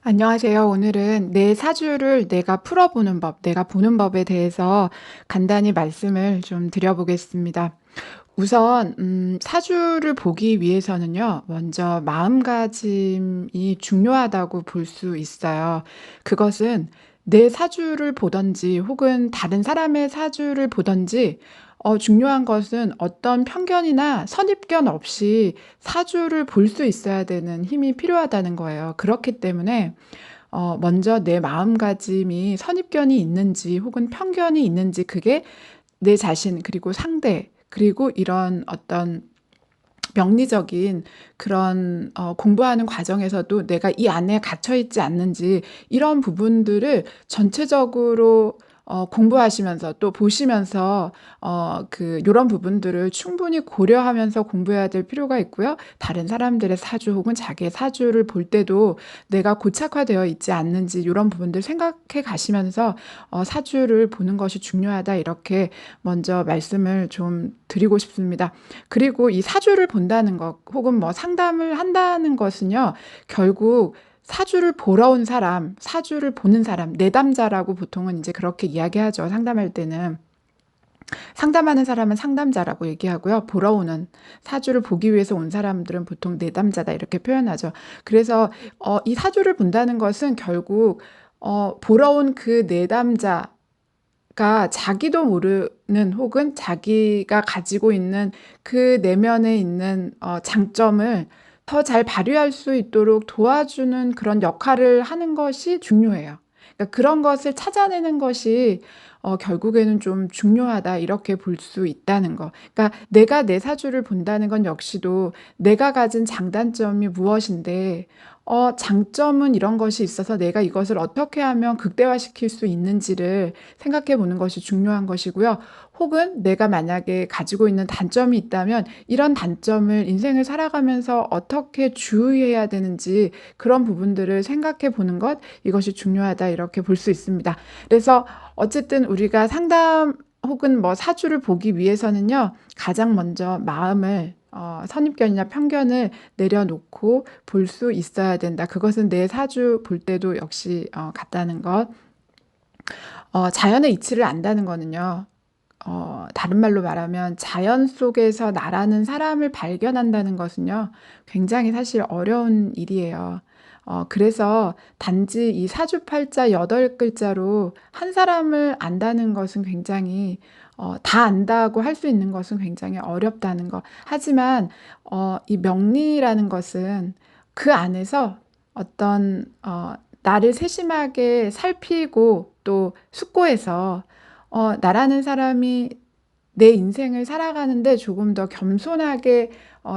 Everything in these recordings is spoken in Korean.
안녕하세요. 오늘은 내 사주를 내가 풀어보는 법, 내가 보는 법에 대해서 간단히 말씀을 좀 드려보겠습니다. 우선 사주를 보기 위해서는요. 먼저 마음가짐이 중요하다고 볼 수 있어요. 그것은 내 사주를 보든지 혹은 다른 사람의 사주를 보든지 중요한 것은 어떤 편견이나 선입견 없이 사주를 볼 수 있어야 되는 힘이 필요하다는 거예요. 그렇기 때문에 먼저 내 마음가짐이 선입견이 있는지 혹은 편견이 있는지 그게 내 자신 그리고 상대 그리고 이런 어떤 명리적인 그런 공부하는 과정에서도 내가 이 안에 갇혀 있지 않는지 이런 부분들을 전체적으로 공부하시면서 또 보시면서 요런 부분들을 충분히 고려하면서 공부해야 될 필요가 있고요. 다른 사람들의 사주 혹은 자기의 사주를 볼 때도 내가 고착화되어 있지 않는지 요런 부분들 생각해 가시면서 사주를 보는 것이 중요하다 이렇게 먼저 말씀을 좀 드리고 싶습니다. 그리고 이 사주를 본다는 것 혹은 뭐 상담을 한다는 것은요. 결국 사주를 보러 온 사람, 사주를 보는 사람, 내담자라고 보통은 이제 그렇게 이야기하죠. 상담할 때는. 상담하는 사람은 상담자라고 얘기하고요. 보러 오는 사주를 보기 위해서 온 사람들은 보통 내담자다 이렇게 표현하죠. 그래서 이 사주를 본다는 것은 결국 보러 온 그 내담자 가 자기도 모르는 혹은 자기가 가지고 있는 그 내면에 있는 장점을 더 잘 발휘할 수 있도록 도와주는 그런 역할을 하는 것이 중요해요. 그러니까 그런 것을 찾아내는 것이 결국에는 좀 중요하다 이렇게 볼 수 있다는 거. 그러니까 내가 내 사주를 본다는 건 역시도 내가 가진 장단점이 무엇인데 장점은 이런 것이 있어서 내가 이것을 어떻게 하면 극대화시킬 수 있는지를 생각해 보는 것이 중요한 것이고요. 혹은 내가 만약에 가지고 있는 단점이 있다면 이런 단점을 인생을 살아가면서 어떻게 주의해야 되는지 그런 부분들을 생각해 보는 것 이것이 중요하다 이렇게 볼 수 있습니다. 그래서 어쨌든 우리가 상담 혹은 뭐 사주를 보기 위해서는요. 가장 먼저 마음을 선입견이나 편견을 내려놓고 볼 수 있어야 된다. 그것은 내 사주 볼 때도 역시 같다는 것. 자연의 이치를 안다는 거는요. 다른 말로 말하면 자연 속에서 나라는 사람을 발견한다는 것은요. 굉장히 사실 어려운 일이에요. 그래서 단지 이 사주팔자 8글자로 한 사람을 안다는 것은 굉장히 다 안다고 할 수 있는 것은 굉장히 어렵다는 거. 하지만 이 명리라는 것은 그 안에서 어떤 나를 세심하게 살피고 또 숙고해서 나라는 사람이 내 인생을 살아가는데 조금 더 겸손하게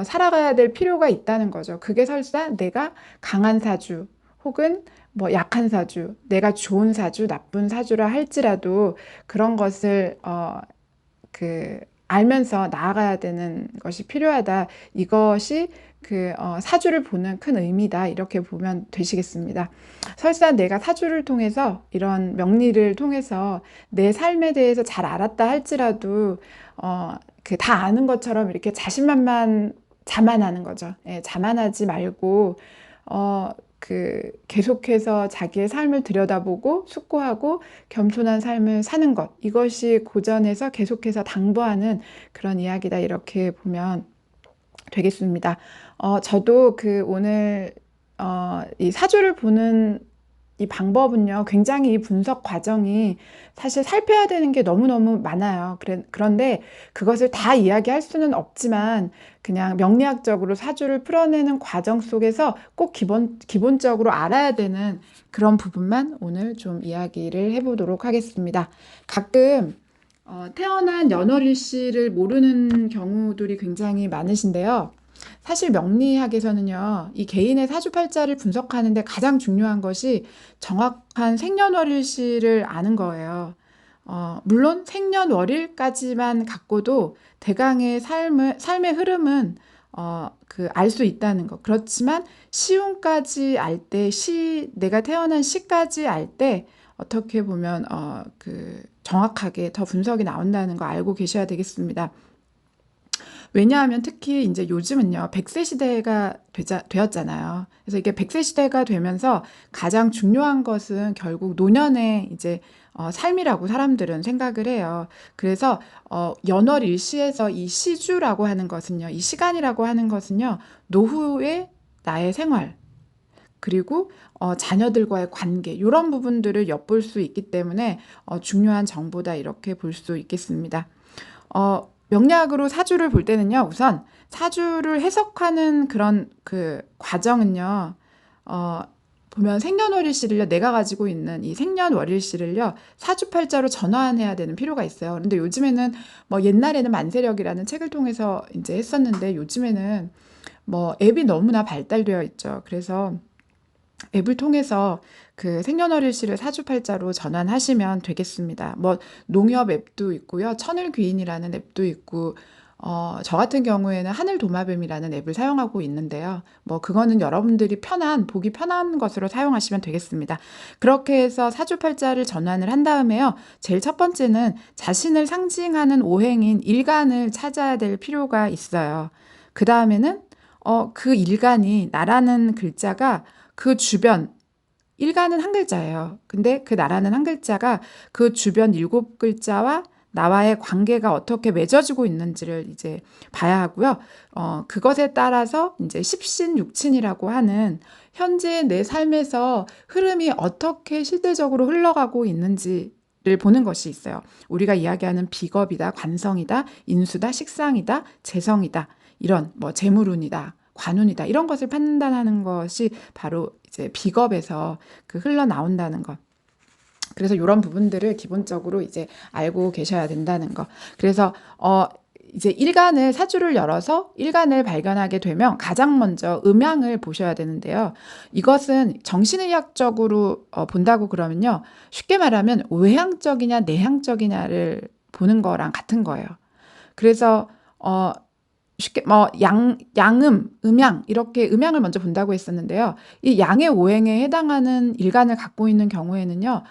살아가야 될 필요가 있다는 거죠. 그게 설사 내가 강한 사주 혹은 뭐 약한 사주, 내가 좋은 사주, 나쁜 사주라 할지라도 그런 것을 알면서 나아가야 되는 것이 필요하다. 이것이 사주를 보는 큰 의미다. 이렇게 보면 되시겠습니다. 설사 내가 사주를 통해서 이런 명리를 통해서 내 삶에 대해서 잘 알았다 할지라도 다 아는 것처럼 이렇게 자만하는 거죠. 예, 자만하지 말고 계속해서 자기의 삶을 들여다보고 숙고하고 겸손한 삶을 사는 것. 이것이 고전에서 계속해서 당부하는 그런 이야기다. 이렇게 보면 되겠습니다. 저도 오늘 이 사주를 보는 이 방법은요. 굉장히 이 분석 과정이 사실 살펴야 되는 게 너무너무 많아요. 그런데 그것을 다 이야기할 수는 없지만 그냥 명리학적으로 사주를 풀어내는 과정 속에서 꼭 기본적으로 알아야 되는 그런 부분만 오늘 좀 이야기를 해보도록 하겠습니다. 가끔 태어난 연월일시를 모르는 경우들이 굉장히 많으신데요. 사실 명리학에서는요. 이 개인의 사주팔자를 분석하는데 가장 중요한 것이 정확한 생년월일시를 아는 거예요. 물론 생년월일까지만 갖고도 대강의 삶의 흐름은 알 수 있다는 것. 그렇지만 시운까지 알 때, 내가 태어난 시까지 알 때 어떻게 보면 정확하게 더 분석이 나온다는 거 알고 계셔야 되겠습니다. 왜냐하면 특히 이제 요즘은요, 100세 시대가 되었잖아요. 그래서 이게 100세 시대가 되면서 가장 중요한 것은 결국 노년의 이제 삶이라고 사람들은 생각을 해요. 그래서 연월일시에서 이 시주라고 하는 것은요, 이 시간이라고 하는 것은요, 노후의 나의 생활, 그리고 자녀들과의 관계, 이런 부분들을 엿볼 수 있기 때문에 중요한 정보다 이렇게 볼 수 있겠습니다. 명리학으로 사주를 볼 때는요, 우선 사주를 해석하는 그런 그 과정은요, 어, 보면 생년월일시를요, 내가 가지고 있는 이 생년월일시를요, 사주팔자로 전환해야 되는 필요가 있어요. 그런데 요즘에는 뭐 옛날에는 만세력이라는 책을 통해서 이제 했었는데 요즘에는 뭐 앱이 너무나 발달되어 있죠. 그래서 앱을 통해서 그 생년월일시를 사주팔자로 전환하시면 되겠습니다. 뭐 농협 앱도 있고요. 천을귀인이라는 앱도 있고 저 같은 경우에는 하늘도마뱀이라는 앱을 사용하고 있는데요. 뭐 그거는 여러분들이 보기 편한 것으로 사용하시면 되겠습니다. 그렇게 해서 사주팔자를 전환을 한 다음에요. 제일 첫 번째는 자신을 상징하는 오행인 일간을 찾아야 될 필요가 있어요. 그 다음에는 그 일간이 나라는 글자가 그 주변, 일간은 한 글자예요. 근데 그 나라는 한 글자가 그 주변 7글자와 나와의 관계가 어떻게 맺어지고 있는지를 이제 봐야 하고요. 그것에 따라서 이제 십신육친이라고 하는 현재 내 삶에서 흐름이 어떻게 실제적으로 흘러가고 있는지를 보는 것이 있어요. 우리가 이야기하는 비겁이다, 관성이다, 인수다, 식상이다, 재성이다, 이런 뭐 재물운이다, 관운이다, 이런 것을 판단하는 것이 바로 이제 비겁에서 그 흘러나온다는 것. 그래서 이런 부분들을 기본적으로 이제 알고 계셔야 된다는 거. 그래서 이제 사주를 열어서 일간을 발견하게 되면 가장 먼저 음양을 보셔야 되는데요. 이것은 정신의학적으로 본다고 그러면요, 쉽게 말하면 외향적이냐 내향적이냐를 보는 거랑 같은 거예요. 그래서 쉽게 뭐 양음, 음양, 이렇게 음양을 먼저 본다고 했었는데요. 이 양의 오행에 해당하는 일간을 갖고 있는 경우에는요,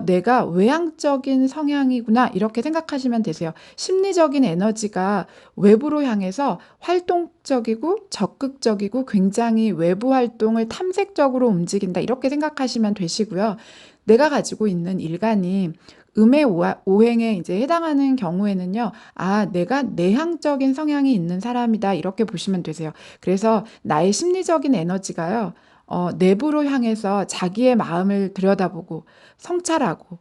내가 외향적인 성향이구나, 이렇게 생각하시면 되세요. 심리적인 에너지가 외부로 향해서 활동적이고 적극적이고 굉장히 외부 활동을 탐색적으로 움직인다, 이렇게 생각하시면 되시고요. 내가 가지고 있는 일간이 음의 오행에 이제 해당하는 경우에는요, 내가 내향적인 성향이 있는 사람이다, 이렇게 보시면 되세요. 그래서 나의 심리적인 에너지가요, 내부로 향해서 자기의 마음을 들여다보고 성찰하고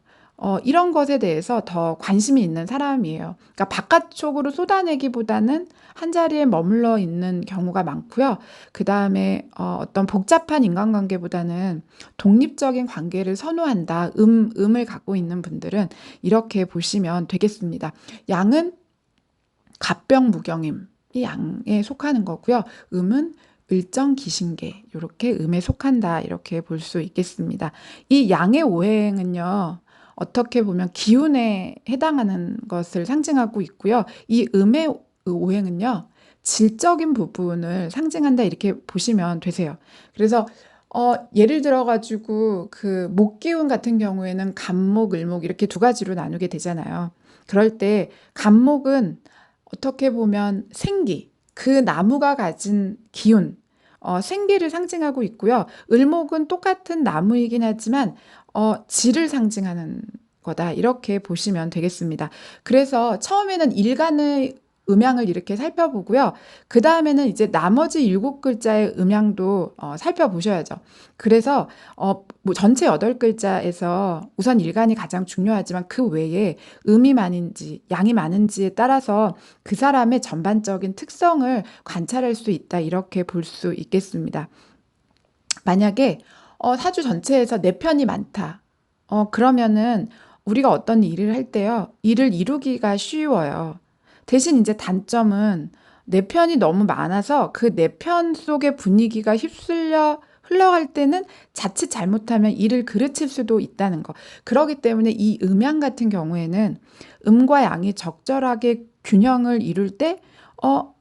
이런 것에 대해서 더 관심이 있는 사람이에요. 그러니까 바깥쪽으로 쏟아내기보다는 한 자리에 머물러 있는 경우가 많고요. 그 다음에 어떤 복잡한 인간관계보다는 독립적인 관계를 선호한다. 음을 갖고 있는 분들은 이렇게 보시면 되겠습니다. 양은 갑병무경임, 이 양에 속하는 거고요. 음은 을정기신계, 이렇게 음에 속한다, 이렇게 볼 수 있겠습니다. 이 양의 오행은요, 어떻게 보면 기운에 해당하는 것을 상징하고 있고요. 이 음의 오행은요, 질적인 부분을 상징한다, 이렇게 보시면 되세요. 그래서 예를 들어가지고 그 목기운 같은 경우에는 간목, 을목 이렇게 두 가지로 나누게 되잖아요. 그럴 때 간목은 어떻게 보면 생기, 그 나무가 가진 기운, 생기를 상징하고 있고요. 을목은 똑같은 나무이긴 하지만 질을 상징하는 거다, 이렇게 보시면 되겠습니다. 그래서 처음에는 일간의 음양을 이렇게 살펴보고요. 그 다음에는 이제 나머지 7글자의 음양도 살펴보셔야죠. 그래서 뭐 전체 8글자에서 우선 일간이 가장 중요하지만 그 외에 음이 많은지 양이 많은지에 따라서 그 사람의 전반적인 특성을 관찰할 수 있다, 이렇게 볼 수 있겠습니다. 만약에 사주 전체에서 내 편이 많다, 그러면은 우리가 어떤 일을 할 때요, 일을 이루기가 쉬워요. 대신 이제 단점은 내 편이 너무 많아서 그 내 편 속의 분위기가 휩쓸려 흘러갈 때는 자칫 잘못하면 일을 그르칠 수도 있다는 거. 그렇기 때문에 이 음양 같은 경우에는 음과 양이 적절하게 균형을 이룰 때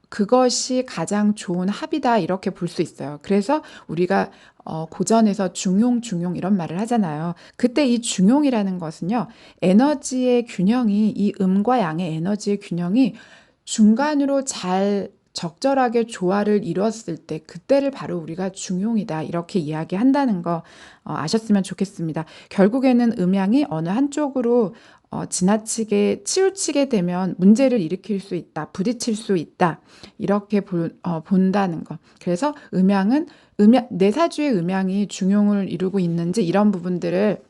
그것이 가장 좋은 합이다, 이렇게 볼 수 있어요. 그래서 우리가 고전에서 중용 이런 말을 하잖아요. 그때 이 중용이라는 것은요, 에너지의 균형이, 이 음과 양의 에너지의 균형이 중간으로 잘 적절하게 조화를 이뤘을 때 그때를 바로 우리가 중용이다 이렇게 이야기한다는 거 아셨으면 좋겠습니다. 결국에는 음양이 어느 한쪽으로 지나치게 치우치게 되면 문제를 일으킬 수 있다, 부딪힐 수 있다 이렇게 본다는 거. 그래서 내 사주의 음양이 중용을 이루고 있는지 이런 부분들을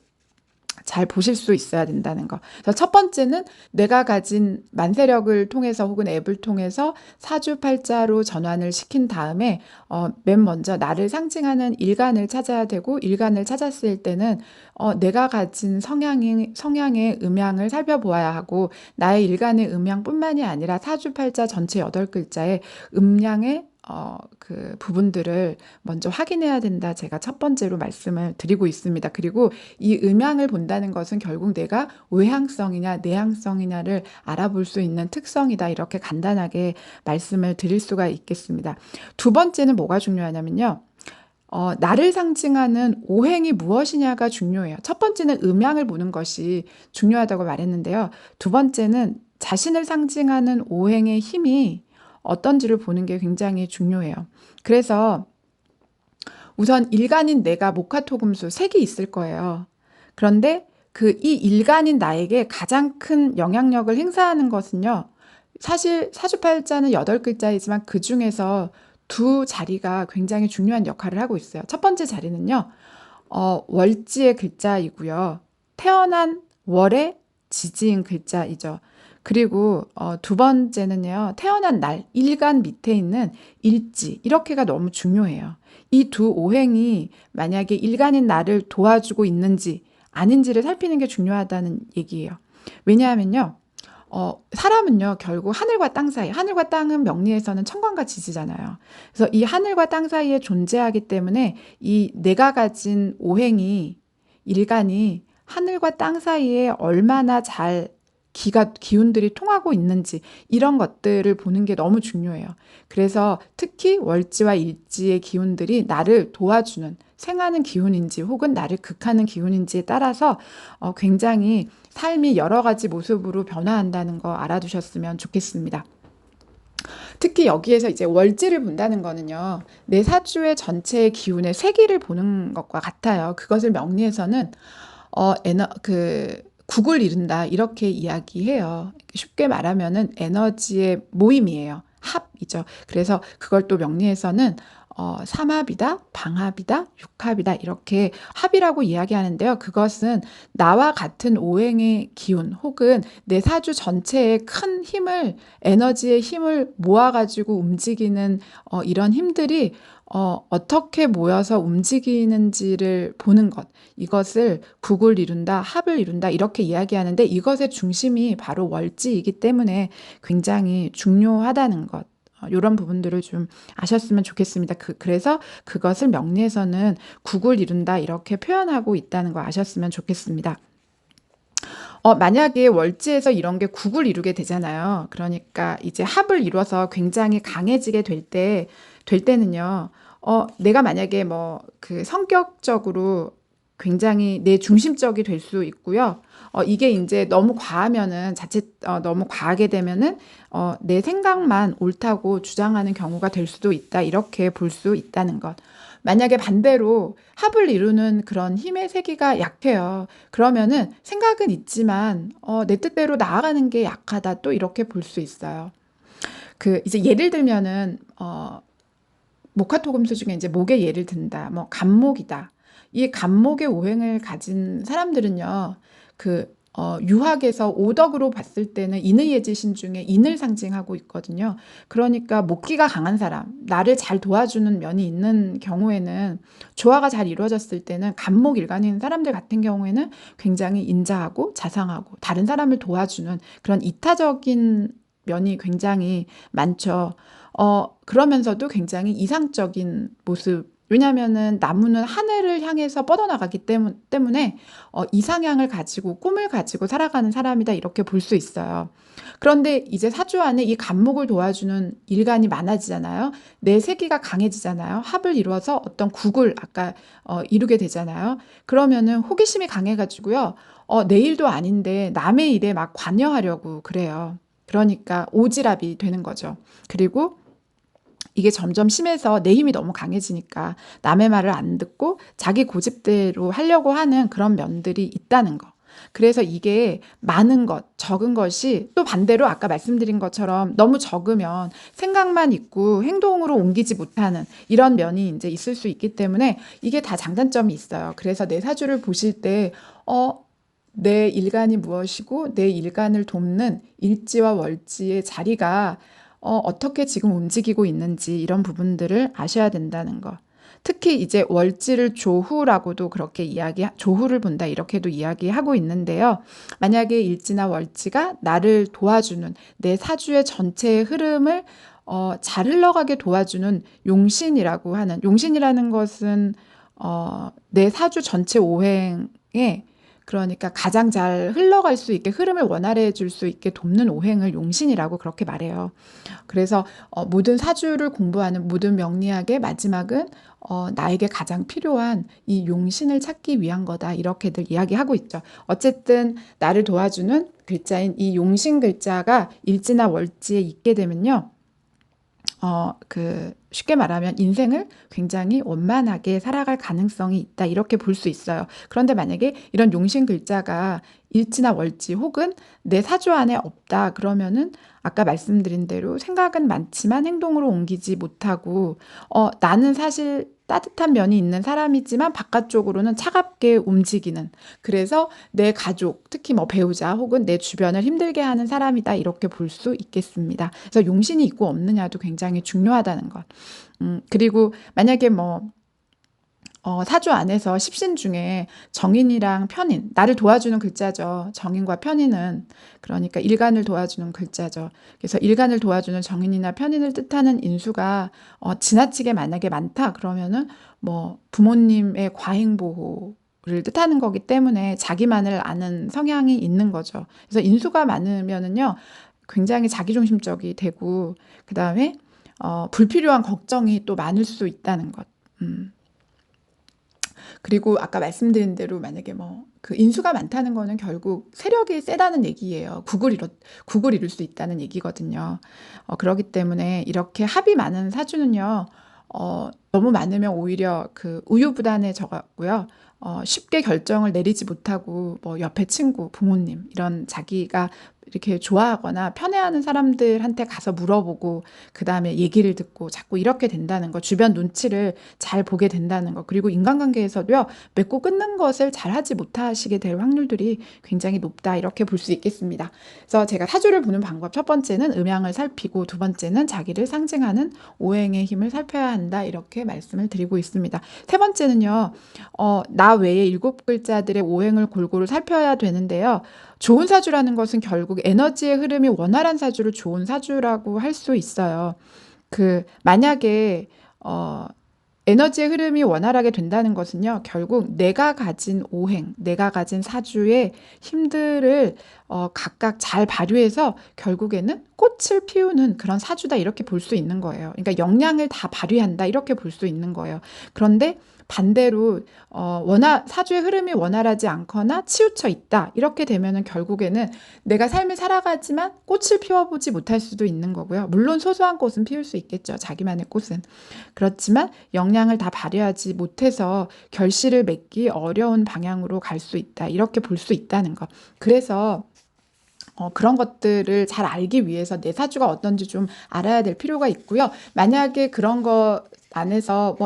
잘 보실 수 있어야 된다는 거. 그래서 첫 번째는 내가 가진 만세력을 통해서 혹은 앱을 통해서 사주팔자로 전환을 시킨 다음에 맨 먼저 나를 상징하는 일간을 찾아야 되고, 일간을 찾았을 때는 내가 가진 성향의 음양을 살펴보아야 하고, 나의 일간의 음양뿐만이 아니라 사주팔자 전체 8글자의 음양의 그 부분들을 먼저 확인해야 된다. 제가 첫 번째로 말씀을 드리고 있습니다. 그리고 이 음양을 본다는 것은 결국 내가 외향성이냐 내향성이냐를 알아볼 수 있는 특성이다. 이렇게 간단하게 말씀을 드릴 수가 있겠습니다. 두 번째는 뭐가 중요하냐면요. 나를 상징하는 오행이 무엇이냐가 중요해요. 첫 번째는 음양을 보는 것이 중요하다고 말했는데요. 두 번째는 자신을 상징하는 오행의 힘이 어떤지를 보는 게 굉장히 중요해요. 그래서 우선 일간인 내가 목화토금수 색이 있을 거예요. 그런데 이 일간인 나에게 가장 큰 영향력을 행사하는 것은요. 사실 사주팔자는 8글자이지만 그 중에서 두 자리가 굉장히 중요한 역할을 하고 있어요. 첫 번째 자리는요. 월지의 글자이고요. 태어난 월의 지지인 글자이죠. 그리고 두 번째는요. 태어난 날, 일간 밑에 있는 일지 이렇게가 너무 중요해요. 이 두 오행이 만약에 일간인 나를 도와주고 있는지 아닌지를 살피는 게 중요하다는 얘기예요. 왜냐하면요. 사람은요, 결국 하늘과 땅 사이, 하늘과 땅은 명리에서는 천간과 지지잖아요. 그래서 이 하늘과 땅 사이에 존재하기 때문에 이 내가 가진 오행이, 일간이 하늘과 땅 사이에 얼마나 잘 기운들이 통하고 있는지 이런 것들을 보는 게 너무 중요해요. 그래서 특히 월지와 일지의 기운들이 나를 도와주는 생하는 기운인지 혹은 나를 극하는 기운인지에 따라서 굉장히 삶이 여러 가지 모습으로 변화한다는 거 알아두셨으면 좋겠습니다. 특히 여기에서 이제 월지를 본다는 거는요, 내 사주의 전체의 기운의 세기를 보는 것과 같아요. 그것을 명리에서는 국을 이룬다 이렇게 이야기해요. 쉽게 말하면은 에너지의 모임이에요. 합이죠. 그래서 그걸 또 명리에서는 삼합이다, 방합이다, 육합이다 이렇게 합이라고 이야기하는데요. 그것은 나와 같은 오행의 기운 혹은 내 사주 전체의 큰 힘을 에너지의 힘을 모아가지고 움직이는 이런 힘들이 어떻게 모여서 움직이는지를 보는 것. 이것을 국을 이룬다, 합을 이룬다 이렇게 이야기하는데 이것의 중심이 바로 월지이기 때문에 굉장히 중요하다는 것. 이런 부분들을 좀 아셨으면 좋겠습니다. 그래서 그것을 명리에서는 국을 이룬다 이렇게 표현하고 있다는 거 아셨으면 좋겠습니다. 만약에 월지에서 이런 게 국을 이루게 되잖아요. 그러니까 이제 합을 이뤄서 굉장히 강해지게 될 때는요. 내가 만약에 성격적으로 굉장히 내 중심적이 될 수 있고요. 이게 이제 너무 과하면은 너무 과하게 되면은 내 생각만 옳다고 주장하는 경우가 될 수도 있다. 이렇게 볼 수 있다는 것. 만약에 반대로 합을 이루는 그런 힘의 세기가 약해요. 그러면은 생각은 있지만 내 뜻대로 나아가는 게 약하다. 또 이렇게 볼 수 있어요. 이제 예를 들면은 목화토금수 중에 이제 목의 예를 든다. 간목이다. 이 간목의 오행을 가진 사람들은요. 유학에서 오덕으로 봤을 때는 인의예지신 중에 인을 상징하고 있거든요. 그러니까 목기가 강한 사람, 나를 잘 도와주는 면이 있는 경우에는 조화가 잘 이루어졌을 때는 간목 일간인 사람들 같은 경우에는 굉장히 인자하고 자상하고 다른 사람을 도와주는 그런 이타적인 면이 굉장히 많죠. 그러면서도 굉장히 이상적인 모습. 왜냐하면은 나무는 하늘을 향해서 뻗어나가기 때문에 이상향을 가지고 꿈을 가지고 살아가는 사람이다 이렇게 볼 수 있어요. 그런데 이제 사주 안에 이 간목을 도와주는 일간이 많아지잖아요. 내 세기가 강해지잖아요. 합을 이루어서 어떤 국을 아까 이루게 되잖아요. 그러면은 호기심이 강해가지고요. 내 일도 아닌데 남의 일에 막 관여하려고 그래요. 그러니까 오지랖이 되는 거죠. 그리고 이게 점점 심해서 내 힘이 너무 강해지니까 남의 말을 안 듣고 자기 고집대로 하려고 하는 그런 면들이 있다는 거. 그래서 이게 많은 것, 적은 것이 또 반대로 아까 말씀드린 것처럼 너무 적으면 생각만 있고 행동으로 옮기지 못하는 이런 면이 이제 있을 수 있기 때문에 이게 다 장단점이 있어요. 그래서 내 사주를 보실 때, 내 일간이 무엇이고 내 일간을 돕는 일지와 월지의 자리가 어떻게 지금 움직이고 있는지 이런 부분들을 아셔야 된다는 거. 특히 이제 월지를 조후라고도 그렇게 조후를 본다 이렇게도 이야기하고 있는데요. 만약에 일지나 월지가 나를 도와주는 내 사주의 전체의 흐름을 잘 흘러가게 도와주는 용신이라는 것은 내 사주 전체 오행에 그러니까 가장 잘 흘러갈 수 있게 흐름을 원활해 줄 수 있게 돕는 오행을 용신이라고 그렇게 말해요. 그래서 모든 사주를 공부하는 모든 명리학의 마지막은 나에게 가장 필요한 이 용신을 찾기 위한 거다 이렇게들 이야기하고 있죠. 어쨌든 나를 도와주는 글자인 이 용신 글자가 일지나 월지에 있게 되면요. 쉽게 말하면 인생을 굉장히 원만하게 살아갈 가능성이 있다 이렇게 볼 수 있어요. 그런데 만약에 이런 용신 글자가 일지나 월지 혹은 내 사주 안에 없다 그러면은 아까 말씀드린 대로 생각은 많지만 행동으로 옮기지 못하고 나는 사실 따뜻한 면이 있는 사람이지만 바깥쪽으로는 차갑게 움직이는, 그래서 내 가족, 특히 뭐 배우자 혹은 내 주변을 힘들게 하는 사람이다 이렇게 볼 수 있겠습니다. 그래서 용신이 있고 없느냐도 굉장히 중요하다는 것. 그리고 만약에 사주 안에서 십신 중에 정인이랑 편인, 나를 도와주는 글자죠. 정인과 편인은 그러니까 일간을 도와주는 글자죠. 그래서 일간을 도와주는 정인이나 편인을 뜻하는 인수가 지나치게 만약에 많다 그러면은 부모님의 과잉 보호를 뜻하는 거기 때문에 자기만을 아는 성향이 있는 거죠. 그래서 인수가 많으면은요 굉장히 자기중심적이 되고 그 다음에 불필요한 걱정이 또 많을 수 있다는 것. 그리고 아까 말씀드린 대로 만약에 그 인수가 많다는 거는 결국 세력이 세다는 얘기예요. 국을 이룰 수 있다는 얘기거든요. 그렇기 때문에 이렇게 합이 많은 사주는요, 너무 많으면 오히려 그 우유부단해져 갖고요. 쉽게 결정을 내리지 못하고 옆에 친구, 부모님 이런 자기가 이렇게 좋아하거나 편애하는 사람들한테 가서 물어보고 그 다음에 얘기를 듣고 자꾸 이렇게 된다는 거, 주변 눈치를 잘 보게 된다는 거, 그리고 인간관계에서도요 맺고 끊는 것을 잘 하지 못하시게 될 확률들이 굉장히 높다 이렇게 볼 수 있겠습니다. 그래서 제가 사주를 보는 방법, 첫 번째는 음양을 살피고 두 번째는 자기를 상징하는 오행의 힘을 살펴야 한다 이렇게 말씀을 드리고 있습니다. 세 번째는요, 나 외에 7글자들의 오행을 골고루 살펴야 되는데요. 좋은 사주라는 것은 결국 에너지의 흐름이 원활한 사주를 좋은 사주라고 할 수 있어요. 만약에 에너지의 흐름이 원활하게 된다는 것은요, 결국 내가 가진 오행, 내가 가진 사주의 힘들을 각각 잘 발휘해서 결국에는 꽃을 피우는 그런 사주다 이렇게 볼 수 있는 거예요. 그러니까 역량을 다 발휘한다 이렇게 볼 수 있는 거예요. 그런데 반대로 사주의 흐름이 원활하지 않거나 치우쳐 있다 이렇게 되면은 결국에는 내가 삶을 살아가지만 꽃을 피워보지 못할 수도 있는 거고요. 물론 소소한 꽃은 피울 수 있겠죠. 자기만의 꽃은. 그렇지만 역량을 다 발휘하지 못해서 결실을 맺기 어려운 방향으로 갈 수 있다 이렇게 볼 수 있다는 것. 그래서 그런 것들을 잘 알기 위해서 내 사주가 어떤지 좀 알아야 될 필요가 있고요. 만약에 그런 거 안에서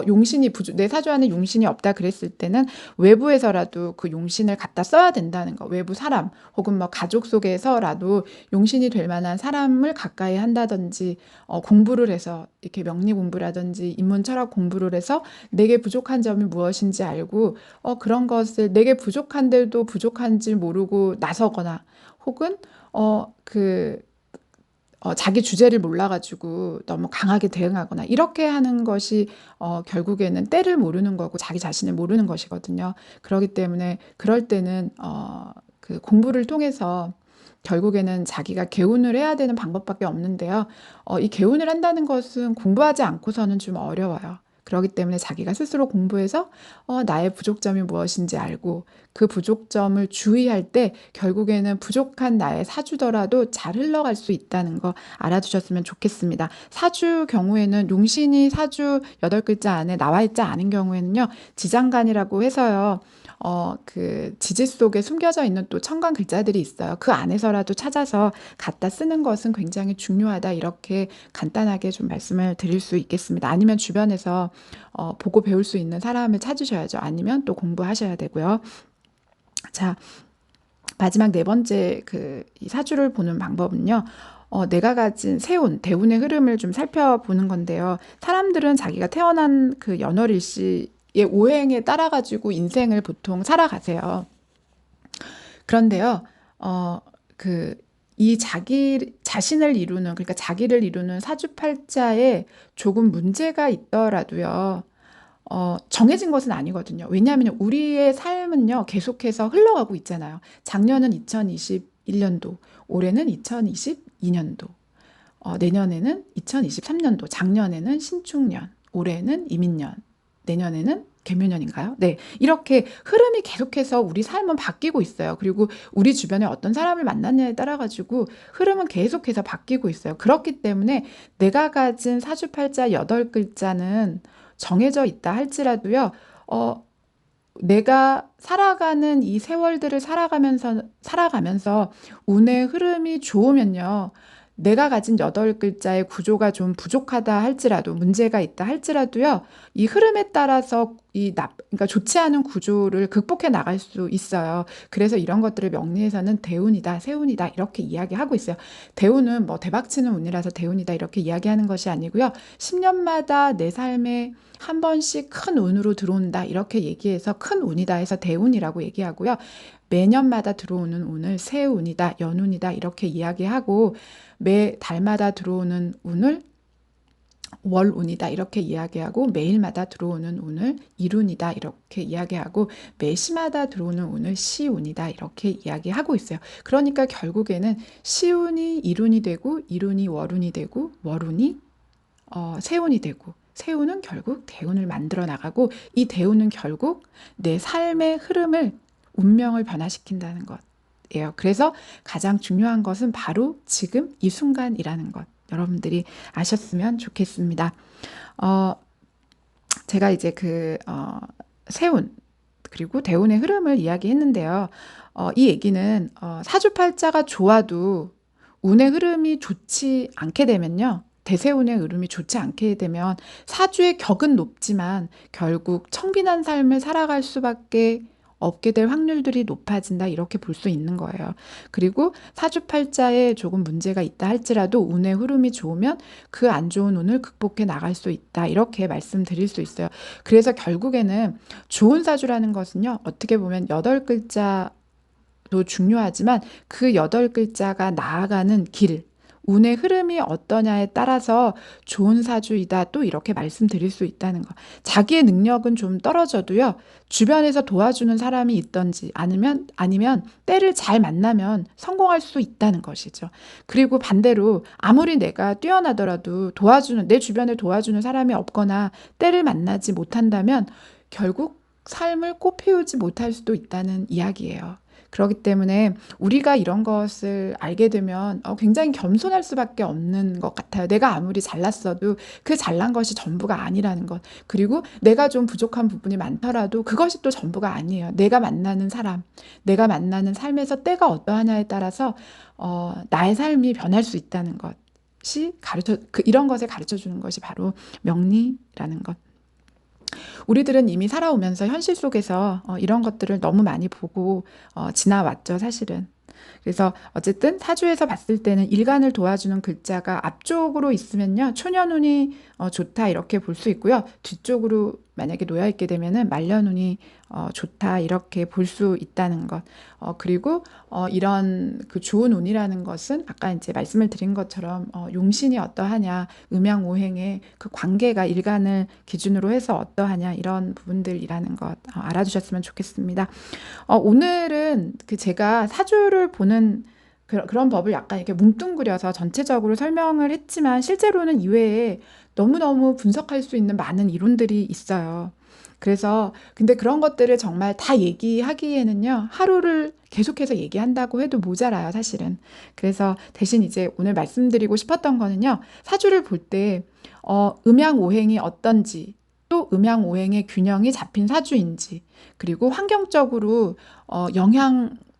내 사주 안에 용신이 없다 그랬을 때는 외부에서라도 그 용신을 갖다 써야 된다는 거. 외부 사람 혹은 가족 속에서라도 용신이 될 만한 사람을 가까이 한다든지 공부를 해서 이렇게 명리 공부라든지 인문철학 공부를 해서 내게 부족한 점이 무엇인지 알고 그런 것을 내게 부족한데도 부족한지 모르고 나서거나 혹은 자기 주제를 몰라가지고 너무 강하게 대응하거나 이렇게 하는 것이 결국에는 때를 모르는 거고 자기 자신을 모르는 것이거든요. 그렇기 때문에 그럴 때는 그 공부를 통해서 결국에는 자기가 개운을 해야 되는 방법밖에 없는데요. 이 개운을 한다는 것은 공부하지 않고서는 좀 어려워요. 그렇기 때문에 자기가 스스로 공부해서 나의 부족점이 무엇인지 알고 그 부족점을 주의할 때 결국에는 부족한 나의 사주더라도 잘 흘러갈 수 있다는 거 알아두셨으면 좋겠습니다. 사주 경우에는 용신이 사주 8글자 안에 나와 있지 않은 경우에는요. 지장간이라고 해서요. 그 지지 속에 숨겨져 있는 또 천간 글자들이 있어요. 그 안에서라도 찾아서 갖다 쓰는 것은 굉장히 중요하다. 이렇게 간단하게 좀 말씀을 드릴 수 있겠습니다. 아니면 주변에서 보고 배울 수 있는 사람을 찾으셔야죠. 아니면 또 공부하셔야 되고요. 자, 마지막 네 번째 이 사주를 보는 방법은요. 내가 가진 세운, 대운의 흐름을 좀 살펴보는 건데요. 사람들은 자기가 태어난 그 연월일시의 오행에 따라 가지고 인생을 보통 살아가세요. 그런데요, 이 자신을 이루는, 그러니까 자기를 이루는 사주팔자에 조금 문제가 있더라도요, 정해진 것은 아니거든요. 왜냐하면 우리의 삶은요, 계속해서 흘러가고 있잖아요. 작년은 2021년도, 올해는 2022년도, 내년에는 2023년도, 작년에는 신축년, 올해는 이민년, 내년에는 개묘년인가요? 네. 이렇게 흐름이 계속해서 우리 삶은 바뀌고 있어요. 그리고 우리 주변에 어떤 사람을 만났냐에 따라 가지고 흐름은 계속해서 바뀌고 있어요. 그렇기 때문에 내가 가진 사주팔자 8글자는 정해져 있다 할지라도요. 내가 살아가는 이 세월들을 살아가면서 운의 흐름이 좋으면요. 내가 가진 8글자의 구조가 좀 부족하다 할지라도 문제가 있다 할지라도요. 이 흐름에 따라서 그러니까 좋지 않은 구조를 극복해 나갈 수 있어요. 그래서 이런 것들을 명리에서는 대운이다, 세운이다 이렇게 이야기하고 있어요. 대운은 뭐 대박치는 운이라서 대운이다 이렇게 이야기하는 것이 아니고요. 10년마다 내 삶에 한 번씩 큰 운으로 들어온다 이렇게 얘기해서 큰 운이다 해서 대운이라고 얘기하고요. 매년마다 들어오는 운을 새운이다, 연운이다 이렇게 이야기하고 매 달마다 들어오는 운을 월운이다 이렇게 이야기하고 매일마다 들어오는 운을 일운이다 이렇게 이야기하고 매시마다 들어오는 운을 시운이다 이렇게 이야기하고 있어요. 그러니까 결국에는 시운이 일운이 되고 일운이 월운이 되고 월운이 세운이 되고 세운은 결국 대운을 만들어 나가고 이 대운은 결국 내 삶의 흐름을 운명을 변화시킨다는 것이에요. 그래서 가장 중요한 것은 바로 지금 이 순간이라는 것 여러분들이 아셨으면 좋겠습니다. 제가 이제 세운 그리고 대운의 흐름을 이야기했는데요. 이 얘기는 사주팔자가 좋아도 운의 흐름이 좋지 않게 되면요. 대세운의 흐름이 좋지 않게 되면 사주의 격은 높지만 결국 청빈한 삶을 살아갈 수밖에 없게 될 확률들이 높아진다 이렇게 볼 수 있는 거예요. 그리고 사주팔자에 조금 문제가 있다 할지라도 운의 흐름이 좋으면 그 안 좋은 운을 극복해 나갈 수 있다 이렇게 말씀드릴 수 있어요. 그래서 결국에는 좋은 사주라는 것은요. 어떻게 보면 8글자도 중요하지만 그 8글자가 나아가는 길 운의 흐름이 어떠냐에 따라서 좋은 사주이다 또 이렇게 말씀드릴 수 있다는 거. 자기의 능력은 좀 떨어져도요. 주변에서 도와주는 사람이 있던지 아니면 때를 잘 만나면 성공할 수 있다는 것이죠. 그리고 반대로 아무리 내가 뛰어나더라도 내 주변에 도와주는 사람이 없거나 때를 만나지 못한다면 결국 삶을 꽃피우지 못할 수도 있다는 이야기예요. 그렇기 때문에 우리가 이런 것을 알게 되면 굉장히 겸손할 수밖에 없는 것 같아요. 내가 아무리 잘났어도 그 잘난 것이 전부가 아니라는 것. 그리고 내가 좀 부족한 부분이 많더라도 그것이 또 전부가 아니에요. 내가 만나는 사람, 내가 만나는 삶에서 때가 어떠하냐에 따라서 나의 삶이 변할 수 있다는 것이 이런 것을 가르쳐 주는 것이 바로 명리라는 것. 우리들은 이미 살아오면서 현실 속에서 이런 것들을 너무 많이 보고 지나왔죠, 사실은. 그래서 어쨌든 사주에서 봤을 때는 일간을 도와주는 글자가 앞쪽으로 있으면요. 초년운이 좋다 이렇게 볼 수 있고요. 뒤쪽으로 만약에 놓여 있게 되면은 말년운이 좋다 이렇게 볼 수 있다는 것. 그리고 이런 그 좋은 운이라는 것은 아까 이제 말씀을 드린 것처럼 용신이 어떠하냐, 음양오행의 그 관계가 일간을 기준으로 해서 어떠하냐 이런 부분들이라는 것 알아두셨으면 좋겠습니다. 오늘은 제가 사주를 보는 그런 법을 약간 이렇게 뭉뚱그려서 전체적으로 설명을 했지만 실제로는 이외에 너무너무 분석할 수 있는 많은 이론들이 있어요. 그래서 근데 그런 것들을 정말 다 얘기하기에는요. 하루를 계속해서 얘기한다고 해도 모자라요, 사실은. 그래서 대신 이제 오늘 말씀드리고 싶었던 거는요. 사주를 볼 때 음양오행이 어떤지, 또 음양오행의 균형이 잡힌 사주인지, 그리고 환경적으로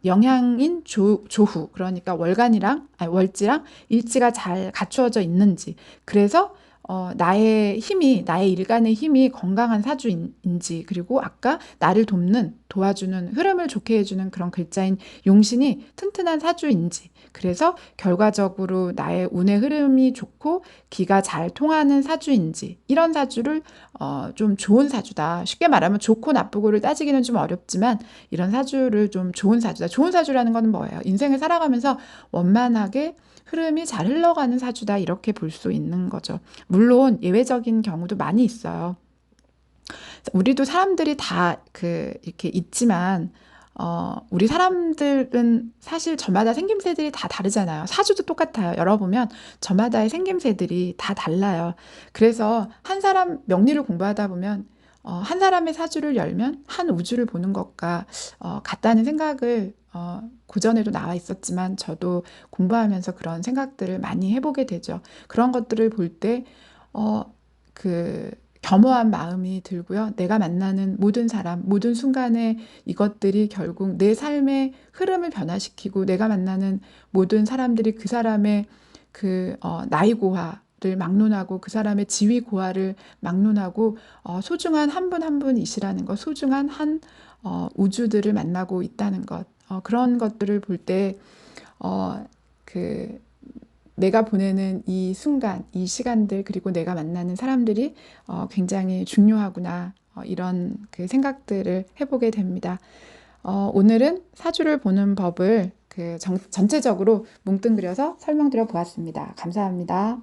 영향인 조후, 그러니까 월간이랑, 아니, 월지랑 일지가 잘 갖추어져 있는지, 그래서 나의 일간의 힘이 건강한 사주인지, 그리고 아까 나를 도와주는, 흐름을 좋게 해주는 그런 글자인 용신이 튼튼한 사주인지, 그래서 결과적으로 나의 운의 흐름이 좋고 기가 잘 통하는 사주인지, 이런 사주를 좀 좋은 사주다. 쉽게 말하면 좋고 나쁘고를 따지기는 좀 어렵지만 이런 사주를 좀 좋은 사주다. 좋은 사주라는 건 뭐예요? 인생을 살아가면서 원만하게 흐름이 잘 흘러가는 사주다. 이렇게 볼 수 있는 거죠. 물론 예외적인 경우도 많이 있어요. 우리도 사람들이 다 이렇게 있지만, 우리 사람들은 사실 저마다 생김새들이 다 다르잖아요. 사주도 똑같아요. 열어보면 저마다의 생김새들이 다 달라요. 그래서 한 사람 명리를 공부하다 보면, 한 사람의 사주를 열면 한 우주를 보는 것과 같다는 생각을 고전에도 나와 있었지만 저도 공부하면서 그런 생각들을 많이 해보게 되죠. 그런 것들을 볼 때, 그 겸허한 마음이 들고요. 내가 만나는 모든 사람, 모든 순간에 이것들이 결국 내 삶의 흐름을 변화시키고 내가 만나는 모든 사람들이 그 사람의 나이 고하를 막론하고 그 사람의 지위 고하를 막론하고 소중한 한 분 한 분이시라는 것, 소중한 한 우주들을 만나고 있다는 것, 그런 것들을 볼 때, 그 내가 보내는 이 순간, 이 시간들, 그리고 내가 만나는 사람들이 굉장히 중요하구나. 이런 생각들을 해보게 됩니다. 오늘은 사주를 보는 법을 전체적으로 뭉뚱그려서 설명드려 보았습니다. 감사합니다.